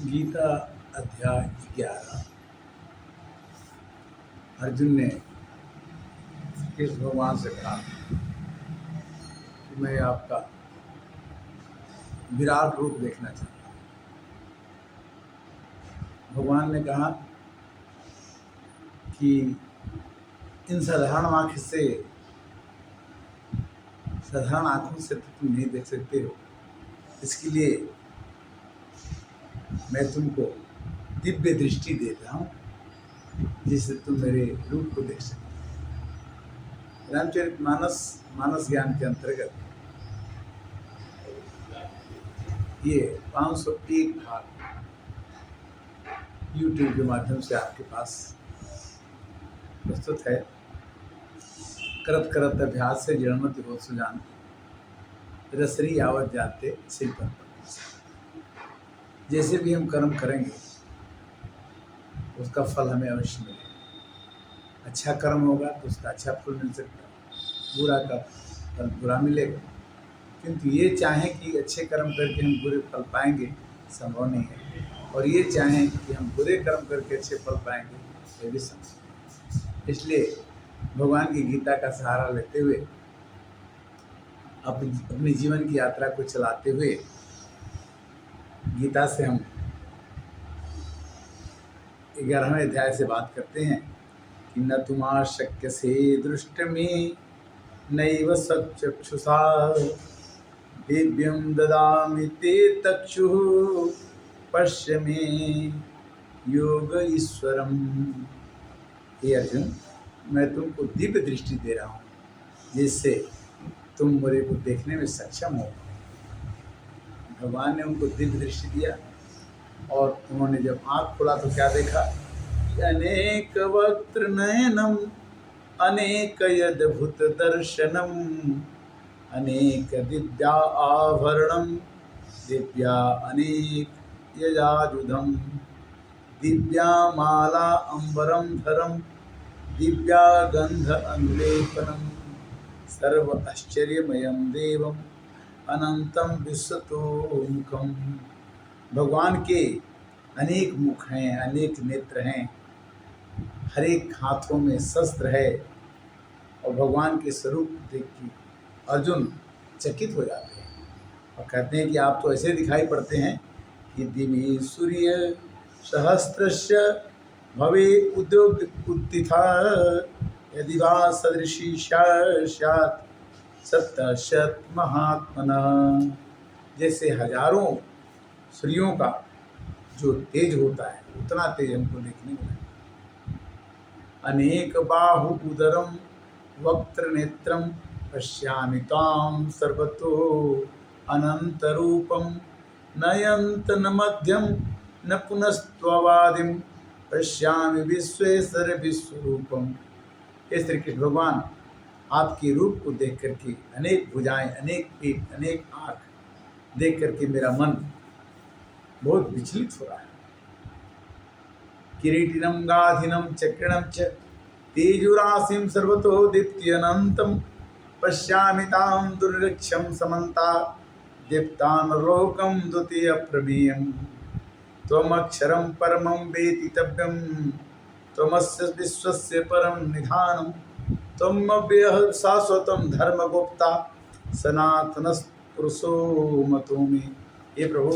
गीता अध्याय 11। अर्जुन ने कृष्ण भगवान से कहा कि मैं आपका विराट रूप देखना चाहता हूँ। भगवान ने कहा कि इन साधारण आँखों से तुम नहीं देख सकते हो, इसके लिए मैं तुमको दिव्य दृष्टि दे रहा हूँ जिससे तुम मेरे रूप को देख सकते। रामचरितमानस मानस ज्ञान के अंतर्गत ये 501 भाग YouTube के माध्यम से आपके पास प्रस्तुत है। करत करत अभ्यास से जड़मति हो सुजान, रसरी आवत जाते सिर पर। जैसे भी हम कर्म करेंगे उसका फल हमें अवश्य मिलेगा। अच्छा कर्म होगा तो उसका अच्छा फल मिल सकता है, बुरा का फल बुरा मिलेगा। किंतु ये चाहें कि अच्छे कर्म करके हम बुरे फल पाएंगे, संभव नहीं है। और ये चाहें कि हम बुरे कर्म करके अच्छे फल पाएंगे, ये भी संभव। इसलिए भगवान की गीता का सहारा लेते हुए अपनी जीवन की यात्रा को चलाते हुए गीता से हम 11वें अध्याय से बात करते हैं कि न तुमा शक्य से दृष्ट में नैव सचक्षुषा दिव्यं ददामि ते चक्षुः पश्य मे योग ईश्वरम। हे अर्जुन, मैं तुमको दिव्य दृष्टि दे रहा हूँ जिससे तुम मेरे को देखने में सक्षम हो। भगवान ने उनको दिव्य दृष्टि दिया और उन्होंने जब आँख खोला तो क्या देखा कि अनेक वक्त्र नयनम अनेक यद्भुत दर्शनम अनेक दिव्या आभरणम दिव्या अनेक यजाजुधम दिव्या माला अंबरम धरम दिव्या गंध अनुलेपनम सर्व आश्चर्यमयम देवम अनंतम विश्वतोमुखम। भगवान के अनेक मुख हैं, अनेक नेत्र हैं, हर एक हाथों में शस्त्र है। और भगवान के स्वरूप देख के अर्जुन चकित हो जाते हैं और कहते हैं कि आप तो ऐसे दिखाई पड़ते हैं कि दिवि सूर्य सहस्त्रस्य भवे उद्योग उत्थिता यदि वा सदृशी स्यात् सप्तशत महात्मना। जैसे हजारों सूर्यों का जो तेज होता है उतना तेज हमको देखने को मिला। अनेक बाहु उदरम वक्त्र नेत्रम पश्यामि तां सर्वतो अनंत रूपम नयंत न मध्यम न पुनस्त्ववादिम पश्यामि विश्वेश्वर विश्वरूपम। हे श्री कृष्ण भगवान, आपके रूप को देख करके अनेक भुजाएं, अनेक पीठ, अनेक आँख देख करके मेरा मन बहुत विचलित हो रहा है। किरीटिनम गाधिनम चक्रणम च तेजुरासिम सर्वतो दीप्त्यनंतम पश्यामि तां दुर्लक्ष्यम समन्ता दीप्तानलोकम द्वितीय प्रमेयम त्वमक्षरं परमं वेदितव्यं त्वमस्य विश्वस्य परम निधानम त्वमव्ययः शाश्वतं धर्मगुप्ता सनातनः पुरुषो मतो मे। हे प्रभु,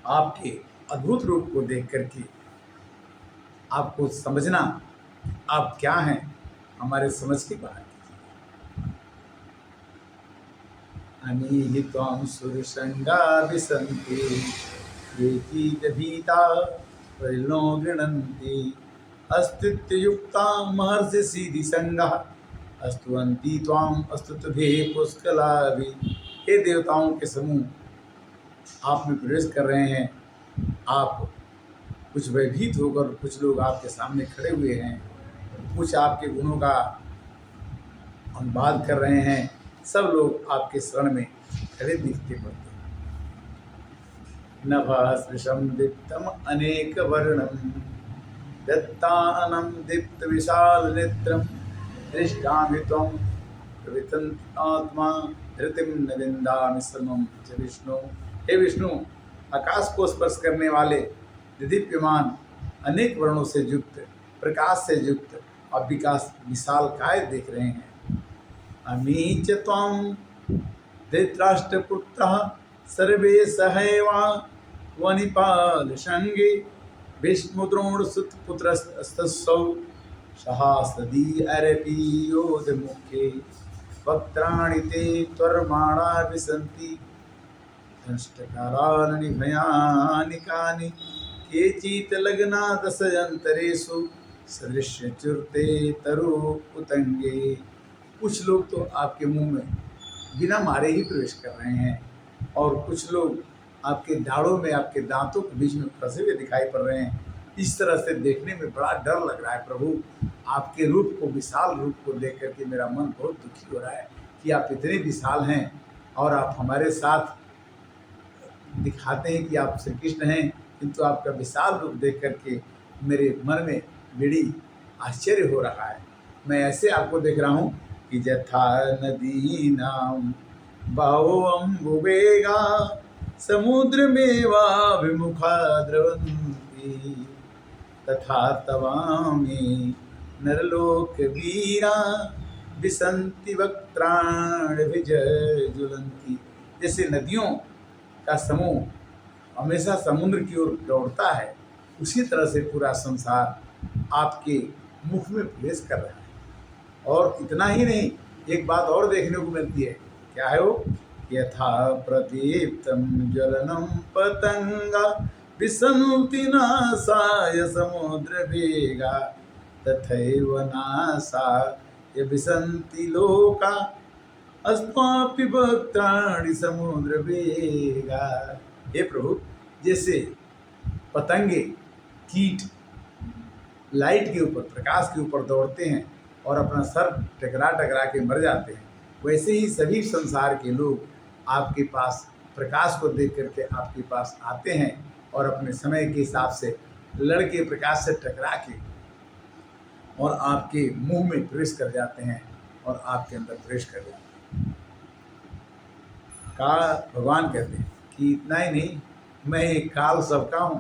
आपके अद्भुत रूप को देख करके आपको समझना आप क्या हैं हमारे समझ के बाहर। अनीहित्वां सुरसंगा विसन्ति भीता परिणो गृह्णन्ति अस्तित्वयुक्ता महर्षि सीधि संगा अस्तुवन्ति त्वाम् अस्तुतभे पुष्कलाभि। हे देवताओं के समूह, आप में प्रवेश कर रहे हैं। आप कुछ भयभीत होकर कुछ लोग आपके सामने खड़े हुए हैं, कुछ आपके गुणों का अनुवाद कर रहे हैं। सब लोग आपके शरण में खड़े दिखते पड़ते हैं। नभस्पृशं दीप्तम अनेक वर्णम दत्तानम दीप्त विशाल नेत्रम दृष्टामि त्वं प्रवितन्त आत्मा धृतिम न विन्दामि समं च विष्णु। हे विष्णु, आकाश को स्पर्श करने वाले दीप्यमान अनेक वर्णों से युक्त, प्रकाश से युक्त और विकास विशाल काय देख रहे हैं। अमी च त्वं धृतराष्ट्रपुत्रः सर्वे सहैवा वनिपाल संगे भीष्मद्रोणसुतपुत्रस्तस्सौ सहास्दी अरपीयोध मुखे वक्त्राणि ते त्वर्माणा विसन्ति दंष्टकारानि भयानिकानि केचित् लग्ना दशयन्तरेषु सदृश्य चुरते तरु उतंगे। कुछ लोग तो आपके मुंह में बिना मारे ही प्रवेश कर रहे हैं और कुछ लोग आपके दाढ़ों में, आपके दांतों के बीच में फंसे हुए दिखाई पड़ रहे हैं। इस तरह से देखने में बड़ा डर लग रहा है प्रभु। आपके रूप को, विशाल रूप को देख करके मेरा मन बहुत दुखी हो रहा है कि आप इतने विशाल हैं और आप हमारे साथ दिखाते हैं कि आप श्री कृष्ण हैं, किंतु आपका विशाल रूप देख करके मेरे मन में बड़ी आश्चर्य हो रहा है। मैं ऐसे आपको देख रहा हूँ कि यथा नदी नाम बाहुवेगा समुद्र में वाभिमुखा द्रवन्ति तथा तवामी नरलोक वीरा विसंति वक्त्राण विजयजुलंती। जैसे नदियों का समूह हमेशा समुद्र की ओर दौड़ता है, उसी तरह से पूरा संसार आपके मुख में प्रवेश कर रहा है। और इतना ही नहीं, एक बात और देखने को मिलती है। क्या है वो? यथा प्रदीप्तम ज्वलनम पतंगा विसंति नासाय समुद्र वेगा तथैव नासाय विसंति लोका अस्मापि भक्तानि समुद्र वेगा। हे प्रभु, जैसे पतंगे, कीट लाइट के ऊपर, प्रकाश के ऊपर दौड़ते हैं और अपना सर टकरा टकरा के मर जाते हैं, वैसे ही सभी संसार के लोग आपके पास प्रकाश को देख करके आपके पास आते हैं और अपने समय के हिसाब से लड़के प्रकाश से टकरा के और आपके मुंह में प्रवेश कर जाते हैं और आपके अंदर प्रवेश कर जाते हैं। का भगवान कहते हैं कि इतना ही नहीं, मैं काल सबका हूँ।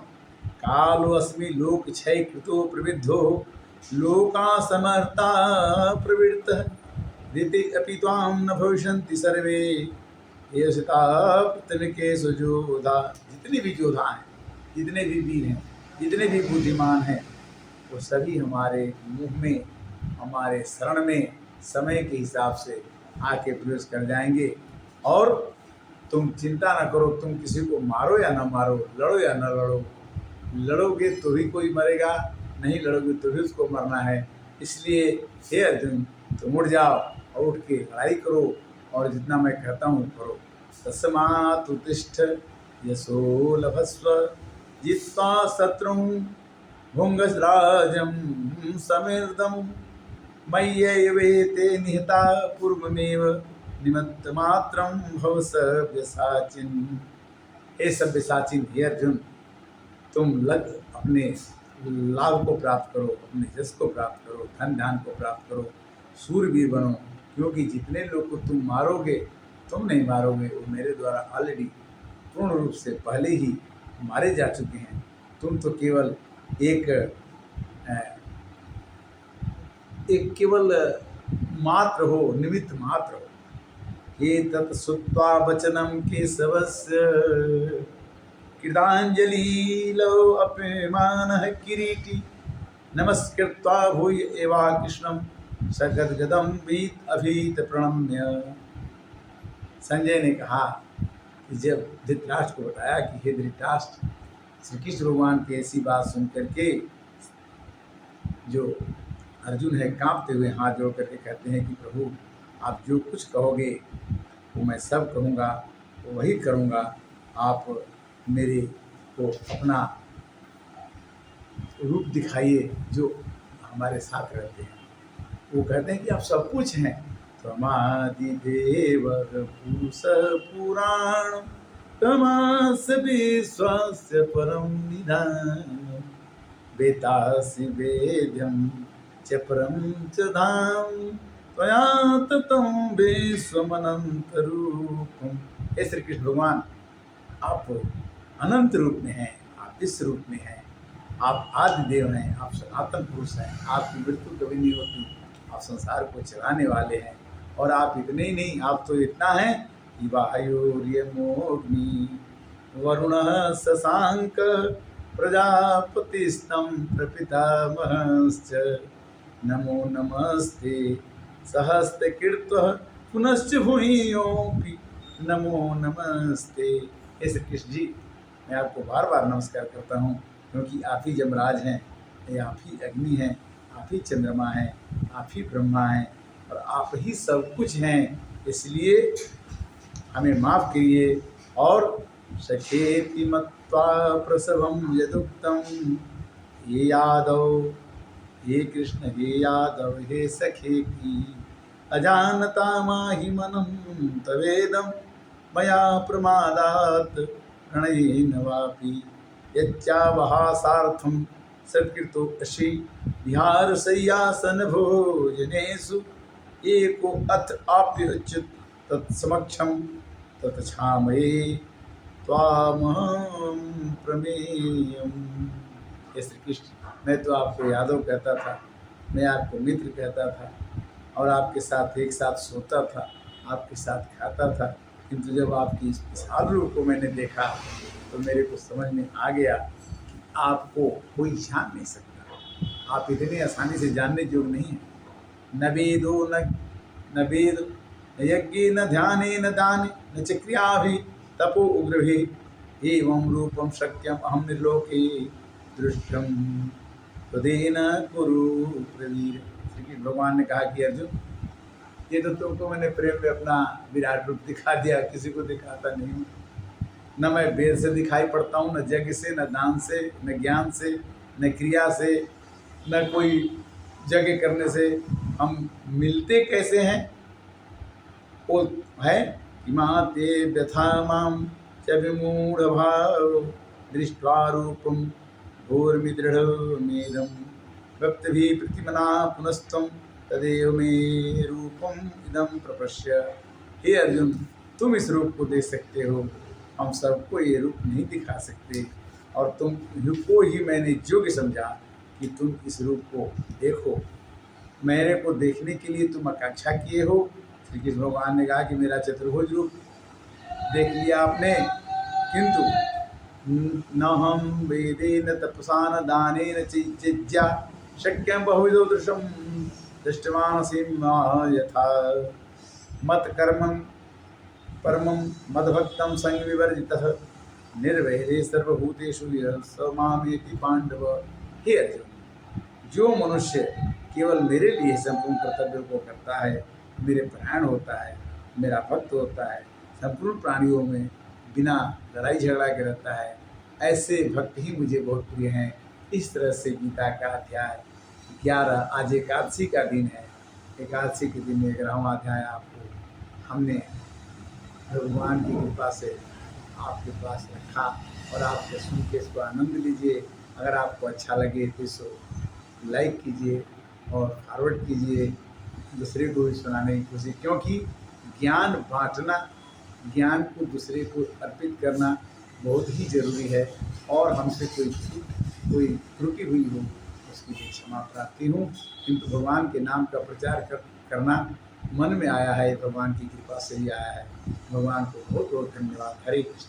कालो अस्मि लोक क्षय कृतो प्रविद्धो लोका समर्ता प्रवृत्त ऋति अपि त्वां न भविष्यन्ति सर्वे येषता पतनके सुजोधा। जितने भी योद्धा हैं, जितने भी वीर हैं, जितने भी बुद्धिमान हैं, वो सभी हमारे मुख में, हमारे शरण में समय के हिसाब से आके प्रवेश कर जाएंगे। और तुम चिंता ना करो, तुम किसी को मारो या ना मारो, लड़ो या ना लड़ो, लड़ोगे तो भी कोई मरेगा, नहीं लड़ोगे तो भी उसको मरना है। इसलिए हे अर्जुन, तुम उठ जाओ और उठ के लड़ाई करो और जितना मैं कहता हूँ करो। तस्मात् उत्तिष्ठ यशो लभस्व जित्वा शत्रुं भुङ्गस्राजं समिर्दं मय्यैवेते निहता पूर्वमेव निमित्तमात्रं भव सव्यसाचिन्। हे सव्यसाचिन्, हे अर्जुन, तुम लग अपने लाभ को प्राप्त करो, अपने यश को प्राप्त करो, धन ध्यान को प्राप्त करो, सूरवीर बनो। क्योंकि जितने लोग को तुम मारोगे, तुम नहीं मारोगे, वो मेरे द्वारा ऑलरेडी पूर्ण रूप से पहले ही मारे जा चुके हैं। तुम तो केवल एक केवल मात्र हो, निमित्त मात्र हो। ये तत् श्रुत्वा वचनं केशवस्य कृताञ्जलिलो अपमानः किरीटी नमस्कृत्वा भूय एवा कृष्णं सगद्गदं वीत अभीत प्रणम्य। संजय ने कहा कि जब धृतराष्ट्र को बताया कि हे धृतराष्ट्र, श्री कृष्ण भगवान की ऐसी बात सुन करके जो अर्जुन है कांपते हुए हाथ जोड़ करके कहते हैं कि प्रभु, आप जो कुछ कहोगे वो मैं सब कहूँगा, वो वही करूँगा। आप मेरे को अपना रूप दिखाइए जो हमारे साथ रहते हैं। वो कहते हैं कि आप सब कुछ हैं। त्वमादिदेव पुरुष पुराण तमास विश्वस्य परम निधान वेतासि वेद्यं च परम च धाम त्वया ततं विश्वमनंत रूपम। हे श्री कृष्ण भगवान, आप अनंत रूप में हैं, आप इस रूप में हैं, आप आदि देव हैं, आप सनातन पुरुष हैं, आपकी मृत्यु कभी नहीं होती, आप संसार को चलाने वाले हैं। और आप इतने ही नहीं, आप तो इतना हैं कि वायुर्यमोऽग्नि वरुणः शशांक प्रजापतिस्तं प्रपितामहश्च नमो नमस्ते सहस्रकृत्वः पुनश्च भूयोऽपि नमो नमस्ते। हे श्री कृष्ण जी, मैं आपको बार बार नमस्कार करता हूँ, क्योंकि आप ही यमराज हैं, ये आप ही अग्नि हैं, आप ही चंद्रमा हैं, आप ही ब्रह्मा हैं और आप ही सब कुछ हैं। इसलिए हमें माफ़ करिए। और सखेति मत्वा प्रसवं यदुक्तं ये यादव, हे कृष्ण हे यादव हे सखेति अजानता माहि मनम तवेदं मया प्रमादात् प्रणयेन वापि यच्चावहासार्थं सत्कृतो अशि विहारशय्यासन भोजनेषु एको अथ आप्युच्युत तत्समक्षं तत्क्षामये त्वामहं प्रमेयम्। हे श्री कृष्ण, मैं तो आपको यादव कहता था, मैं आपको मित्र कहता था और आपके साथ एक साथ सोता था, आपके साथ खाता था, किंतु जब आपकी इस विशाल रूप को मैंने देखा तो मेरे को समझ में आ गया कि आपको कोई जान नहीं सकता, आप इतने आसानी से जानने योग्य नहीं हैं। न वेदो न वेद न यज्ञे न ध्याने न दाने न च क्रियाभिः तपो उग्रभिः एवं रूपम शक्यम अहम निर्लोके दृष्टम तदेन कुरु प्रवीर। श्री कृष्ण भगवान ने कहा कि अर्जुन, ये तो तुमको मैंने प्रेम में अपना विराट रूप दिखा दिया, किसी को दिखाता नहीं हूँ। न मैं वेद से दिखाई पड़ता हूँ, न यज्ञ से, न दान से, न ज्ञान से, न क्रिया से, न कोई यज्ञ करने से। हम मिलते कैसे हैं? वो है इमाते व्यथा माम च विमूढ़ भाव दृष्ट्वा रूपम घोरमिदृढ़मेदं भक्तिभिः प्रतिमना पुनस्त्वं तदेव मे रूपम इदं प्रपश्य। हे अर्जुन, तुम इस रूप को देख सकते हो, हम सबको ये रूप नहीं दिखा सकते, और तुम को ही मैंने योग्य समझा कि तुम इस रूप को देखो। मेरे को देखने के लिए तुम आकांक्षा किए हो। श्री कृष्ण भगवान ने कहा कि मेरा चतुर्भुज रूप देख लिया आपने, किंतु न हम वेदेन तपसा न दानेन चिज्या शक्यं बहुविधो दृशं दृष्टवानसि यथा मत कर्मं परमं मद्भक्तं संविवर्जितः निर्वैरे सर्वभूतेषु यः स मामेति पांडव। हे अर्जुन, जो मनुष्य केवल मेरे लिए संपूर्ण कर्तव्यों को करता है, मेरे परायण होता है, मेरा भक्त होता है, संपूर्ण प्राणियों में बिना लड़ाई झगड़ा के रहता है, ऐसे भक्त ही मुझे बहुत प्रिय हैं। इस तरह से गीता का अध्याय 11, आज एकादशी का दिन है, एकादशी के दिन 11वां अध्याय आपको हमने भगवान की कृपा से आपके पास रखा, और आप सुन के इसको आनंद लीजिए। अगर आपको अच्छा लगे तो इसको लाइक कीजिए और फॉरवर्ड कीजिए, दूसरे को भी सुनाने की कोशिश, क्योंकि ज्ञान बांटना, ज्ञान को दूसरे को अर्पित करना बहुत ही ज़रूरी है। और हमसे कोई त्रुटि हुई हो उसकी भी क्षमा प्रार्थी हूँ, किंतु भगवान के नाम का प्रचार करना मन में आया है, भगवान की कृपा से ही आया है। भगवान को बहुत बहुत धन्यवाद। हरे कृष्ण।